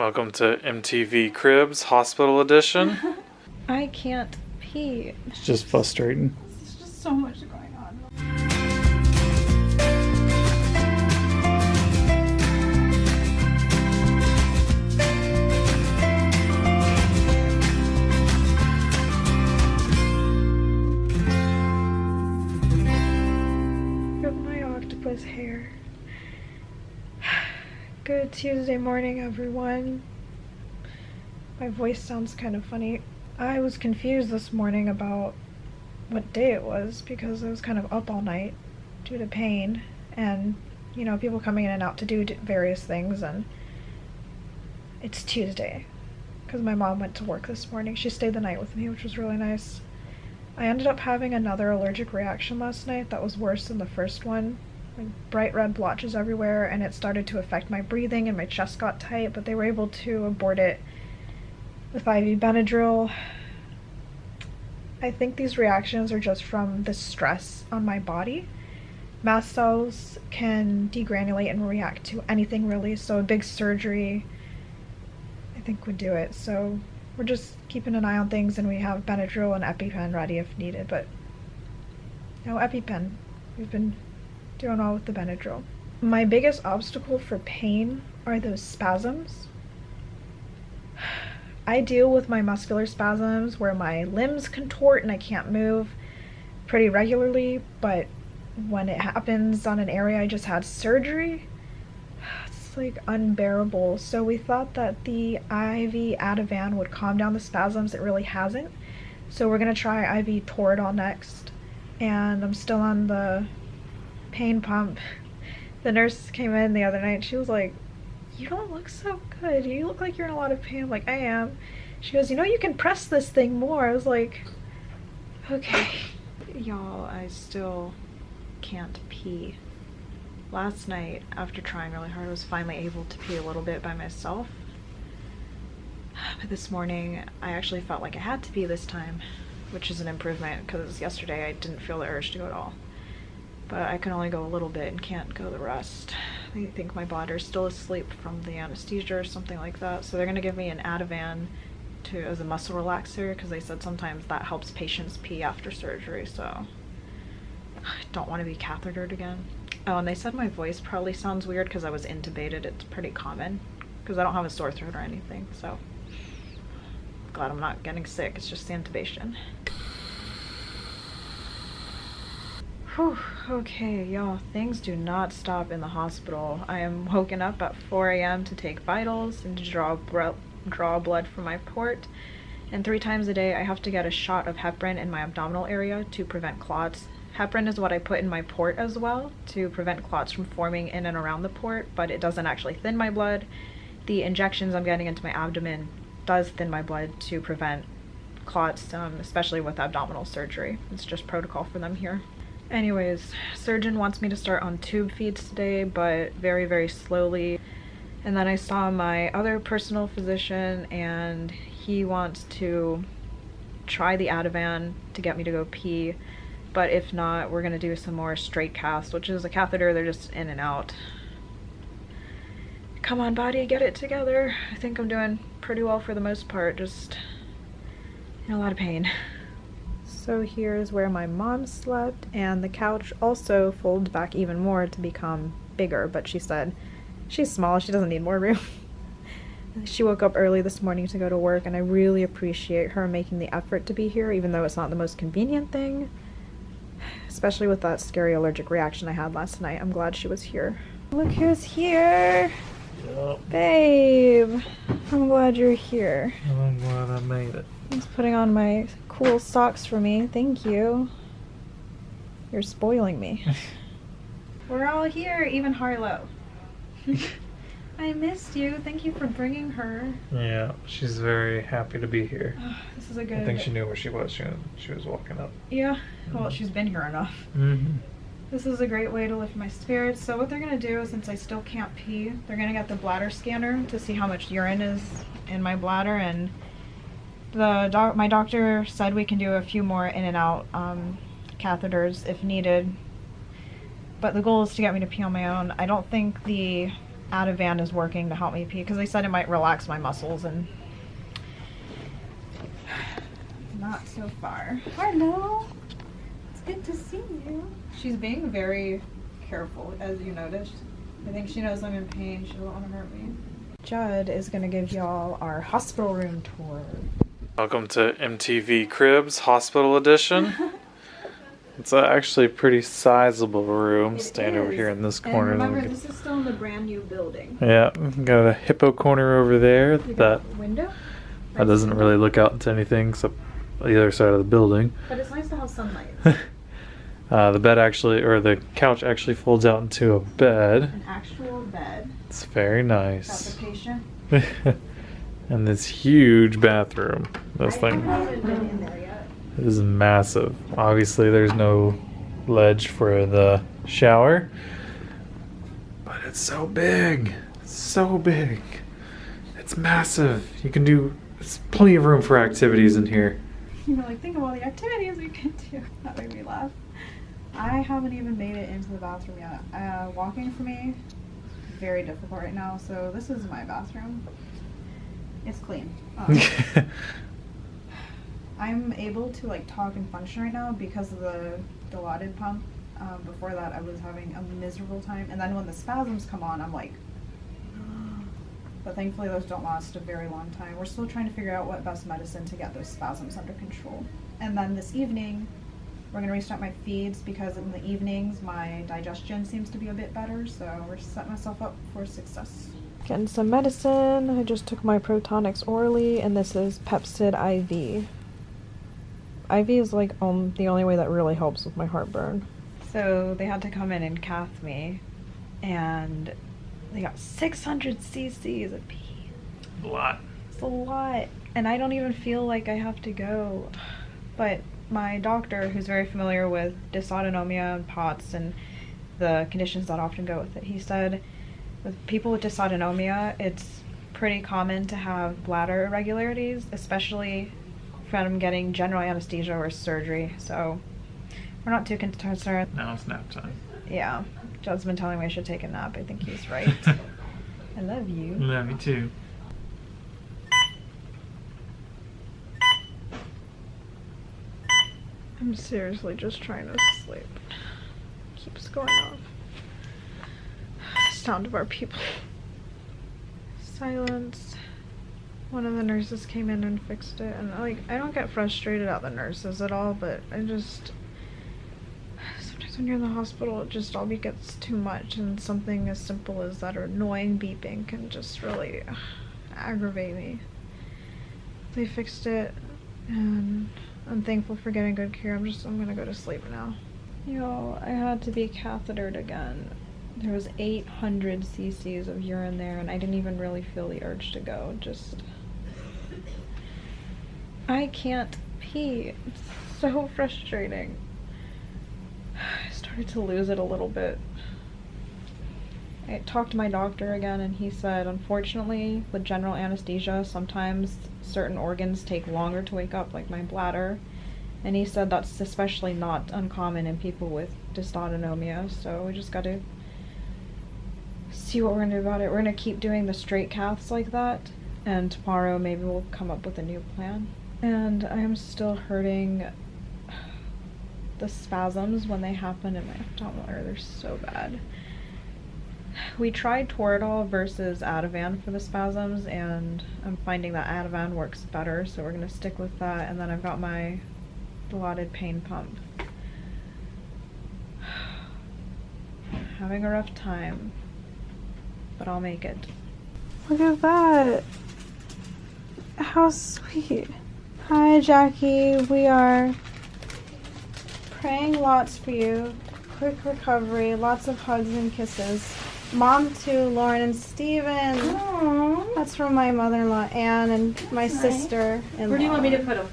Welcome to MTV Cribs Hospital Edition. I can't pee. It's just frustrating. There's just so much going on. Got my octopus hair. Good Tuesday morning, everyone. My voice sounds kind of funny. I was confused this morning about what day it was because I was kind of up all night due to pain and, you know, people coming in and out to do various things, and it's Tuesday because my mom went to work this morning. She stayed the night with me, which was really nice. I ended up having another allergic reaction last night that was worse than the first one. Like bright red blotches everywhere, and it started to affect my breathing and my chest got tight, but they were able to abort it with IV Benadryl. I think these reactions are just from the stress on my body. Mast cells can degranulate and react to anything really, so a big surgery I think would do it. So we're just keeping an eye on things, and we have Benadryl and EpiPen ready if needed, but no EpiPen. We've been doing all with the Benadryl. My biggest obstacle for pain are those spasms. I deal with my muscular spasms where my limbs contort and I can't move pretty regularly, but when it happens on an area I just had surgery, it's like unbearable. So we thought that the IV Ativan would calm down the spasms. It really hasn't. So we're gonna try IV Toradol next, and I'm still on the pain pump. The nurse came in the other night. She was like, "You don't look so good. You look like you're in a lot of pain." I'm like, "I am." She goes, "You know, you can press this thing more." I was like, okay. Y'all, I still can't pee. Last night, after trying really hard, I was finally able to pee a little bit by myself. But this morning, I actually felt like I had to pee this time, which is an improvement because yesterday I didn't feel the urge to go at all. But I can only go a little bit and can't go the rest. I think my bladder's still asleep from the anesthesia or something like that. So they're gonna give me an Ativan as a muscle relaxer because they said sometimes that helps patients pee after surgery. So I don't want to be cathetered again. Oh, and they said my voice probably sounds weird because I was intubated. It's pretty common because I don't have a sore throat or anything. So glad I'm not getting sick. It's just the intubation. Whew, okay, y'all, things do not stop in the hospital. I am woken up at 4 a.m. to take vitals and to draw blood from my port. And 3 times a day I have to get a shot of heparin in my abdominal area to prevent clots. Heparin is what I put in my port as well to prevent clots from forming in and around the port, but it doesn't actually thin my blood. The injections I'm getting into my abdomen does thin my blood to prevent clots, especially with abdominal surgery. It's just protocol for them here. Anyways, surgeon wants me to start on tube feeds today, but very, very slowly. And then I saw my other personal physician, and he wants to try the Ativan to get me to go pee. But if not, we're gonna do some more straight cast, which is a catheter. They're just in and out. Come on, body, get it together. I think I'm doing pretty well for the most part, just in a lot of pain. So here's where my mom slept, and the couch also folds back even more to become bigger, but she said she's small, she doesn't need more room. She woke up early this morning to go to work, and I really appreciate her making the effort to be here, even though it's not the most convenient thing, especially with that scary allergic reaction I had last night. I'm glad she was here. Look who's here. Yep. Babe, I'm glad you're here. I'm glad I made it. He's putting on my cool socks for me. Thank you. You're spoiling me. We're all here, even Harlow. I missed you. Thank you for bringing her. Yeah, she's very happy to be here. This is a good... I think she knew where she was. She was walking up. Yeah, well, she's been here enough. This is a great way to lift my spirits. So what they're gonna do, since I still can't pee, they're gonna get the bladder scanner to see how much urine is in my bladder, and my doctor said we can do a few more in and out catheters if needed, but the goal is to get me to pee on my own. I don't think the Ativan is working to help me pee because they said it might relax my muscles, and not so far. Hello. It's good to see you. She's being very careful, as you noticed. I think she knows I'm in pain. She doesn't want to hurt me. Judd is going to give y'all our hospital room tour. Welcome to MTV Cribs Hospital Edition. It's actually a pretty sizable room. Stand over here in this corner. And remember, this is still in the brand new building. Yeah, got a hippo corner over there. You got a window? That doesn't really look out into anything except the other side of the building. But it's nice to have sunlight. The bed actually, or the couch actually folds out into a bed. An actual bed. It's very nice. Got the patient. And this huge bathroom. This thing. I haven't been in there yet. It is massive. Obviously, there's no ledge for the shower, but it's so big. So big. It's massive. You can do. It's plenty of room for activities in here. You're like, think of all the activities we can do. That made me laugh. I haven't even made it into the bathroom yet. Walking for me, very difficult right now. So this is my bathroom. It's clean. I'm able to like talk and function right now because of the dilated pump. Before that, I was having a miserable time, and then when the spasms come on, I'm like. But thankfully, those don't last a very long time. We're still trying to figure out what best medicine to get those spasms under control. And then this evening, we're gonna restart my feeds because in the evenings my digestion seems to be a bit better. So we're setting myself up for success. Getting some medicine. I just took my Protonics orally, and this is Pepsid IV. IV is like the only way that really helps with my heartburn. So they had to come in and cath me, and they got 600 cc's of pee. A lot. It's a lot, and I don't even feel like I have to go. But my doctor, who's very familiar with dysautonomia and POTS and the conditions that often go with it, he said with people with dysautonomia, it's pretty common to have bladder irregularities, especially from getting general anesthesia or surgery. So we're not too concerned. Now it's nap time. Yeah, Judd's been telling me I should take a nap. I think he's right. I love you. Love me too. I'm seriously just trying to sleep. Keeps going off. Sound of our people. Silence. One of the nurses came in and fixed it, and like I don't get frustrated at the nurses at all, but I just sometimes when you're in the hospital it just all gets too much, and something as simple as that annoying beeping can just really aggravate me. They fixed it, and I'm thankful for getting good care. I'm gonna go to sleep now. Yo, I had to be cathetered again. There was 800 cc's of urine there, and I didn't even really feel the urge to go. I can't pee. It's so frustrating. I started to lose it a little bit. I talked to my doctor again, and he said, unfortunately, with general anesthesia, sometimes certain organs take longer to wake up, like my bladder. And he said that's especially not uncommon in people with dysautonomia, so we just gotta see what we're gonna do about it. We're gonna keep doing the straight caths like that, and tomorrow maybe we'll come up with a new plan. And I am still hurting. The spasms when they happen in my abdominal area, they're so bad. We tried Toradol versus Ativan for the spasms, and I'm finding that Ativan works better, so we're gonna stick with that. And then I've got my dilated pain pump. Having a rough time, but I'll make it. Look at that. How sweet. Hi, Jaquie. We are praying lots for you. Quick recovery. Lots of hugs and kisses. Mom too, Lauren and Steven. Aww. That's from my mother-in-law, Anne, and my sister. Where do you want me to put them?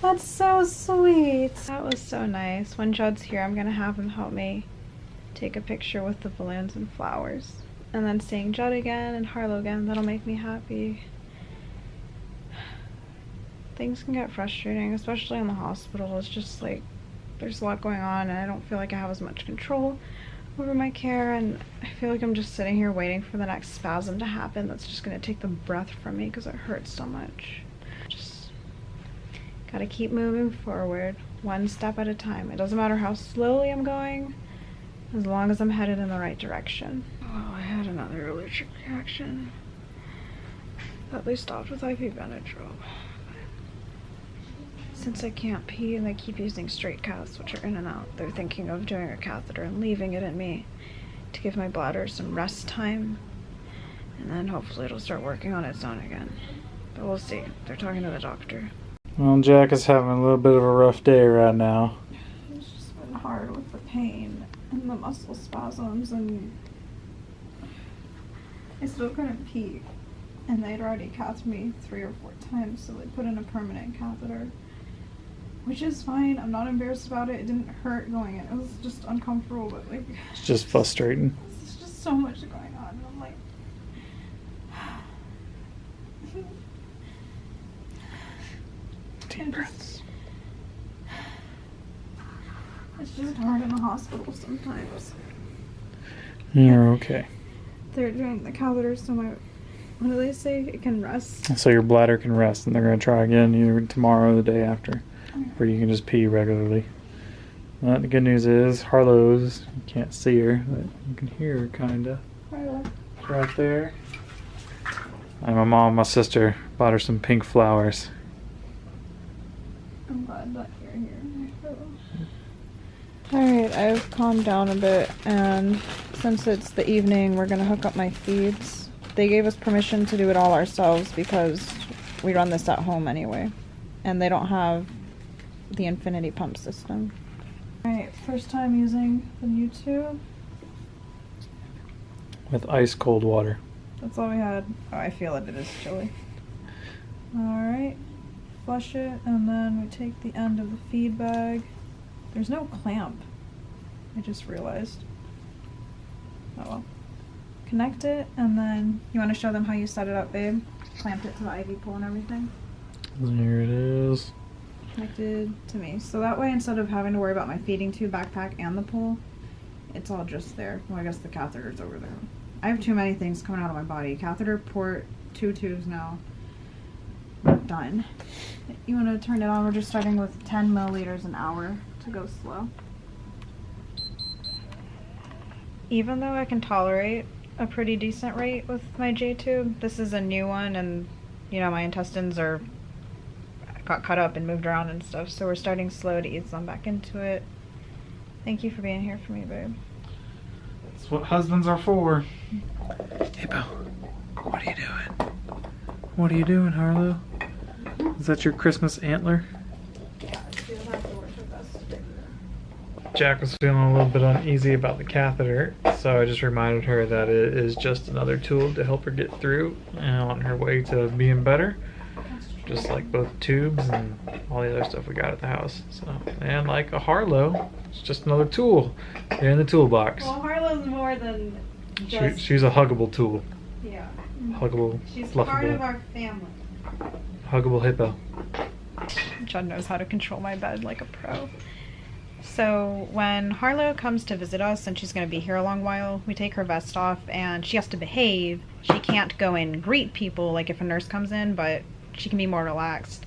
That's so sweet. That was so nice. When Judd's here, I'm going to have him help me take a picture with the balloons and flowers. And then seeing Judd again and Harlow again, that'll make me happy. Things can get frustrating, especially in the hospital. It's just like, there's a lot going on and I don't feel like I have as much control over my care, and I feel like I'm just sitting here waiting for the next spasm to happen. That's just gonna take the breath from me because it hurts so much. Just gotta keep moving forward, one step at a time. It doesn't matter how slowly I'm going, as long as I'm headed in the right direction. Oh, I had another allergic reaction that they stopped with IV Benadryl. Since I can't pee and they keep using straight caths, which are in and out, they're thinking of doing a catheter and leaving it in me to give my bladder some rest time. And then hopefully it'll start working on its own again. But we'll see. They're talking to the doctor. Well, Jack is having a little bit of a rough day right now. It's just been hard with the pain and the muscle spasms, and I still couldn't pee. And they'd already cathed me 3 or 4 times, so they put in a permanent catheter. Which is fine. I'm not embarrassed about it. It didn't hurt going in. It was just uncomfortable, but like... It's just frustrating. There's just so much going on. And I'm like... Deep breaths. It's just hard in the hospital sometimes. You're okay. They're doing the catheter, so my... What do they say? It can rest. So your bladder can rest, and they're going to try again either tomorrow or the day after. Where you can just pee regularly. Well, the good news is Harlow's, you can't see her, but you can hear her kinda. Right there. And my mom and my sister bought her some pink flowers. I'm glad that you're here. Alright, I've calmed down a bit, and since it's the evening, we're gonna hook up my feeds. They gave us permission to do it all ourselves because we run this at home anyway. And they don't have the infinity pump system. Alright, first time using the new tube. With ice cold water. That's all we had. Oh, I feel it is chilly. Alright, flush it, and then we take the end of the feed bag. There's no clamp, I just realized. Oh well. Connect it, and then you want to show them how you set it up, babe? Clamped it to the IV pole and everything. There it is. Connected to me. So that way, instead of having to worry about my feeding tube, backpack, and the pole, it's all just there. Well, I guess the catheter's over there. I have too many things coming out of my body. Catheter, port, 2 tubes now. Done. You want to turn it on? We're just starting with 10 milliliters an hour to go slow. Even though I can tolerate a pretty decent rate with my J tube, this is a new one, and you know, my intestines got cut up and moved around and stuff, so we're starting slow to ease them back into it. Thank you for being here for me, babe. That's what husbands are for. Hey, Bo. What are you doing? What are you doing, Harlow? Is that your Christmas antler? Yeah, she doesn't have to work with us. Jack was feeling a little bit uneasy about the catheter, so I just reminded her that it is just another tool to help her get through and on her way to being better. Just like both tubes and all the other stuff we got at the house. So, and like a Harlow, it's just another tool in the toolbox. Well, Harlow's more than just... She's a huggable tool. Yeah. Huggable, She's fluffable. part of our family. Huggable hippo. Judd knows how to control my bed like a pro. So when Harlow comes to visit us, and she's going to be here a long while, we take her vest off and she has to behave. She can't go and greet people like if a nurse comes in, but she can be more relaxed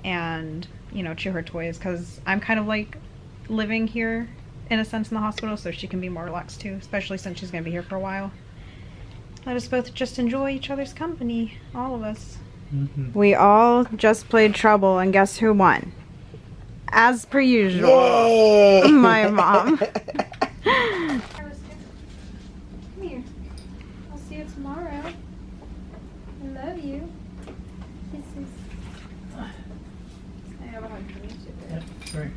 and, you know, chew her toys, because I'm kind of like living here in a sense in the hospital, so she can be more relaxed too, especially since she's going to be here for a while. Let us both just enjoy each other's company, all of us. Mm-hmm. We all just played Trouble, and guess who won? As per usual. Yay! My mom. Come here. I'll see you tomorrow. I love you. Kisses. I have a hug for you too. Yeah, sorry.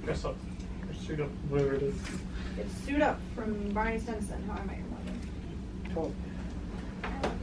Dress up. Or suit up, whatever it is. It's Suit Up from Barney Stinson, How I Met Your Mother. Cool. I love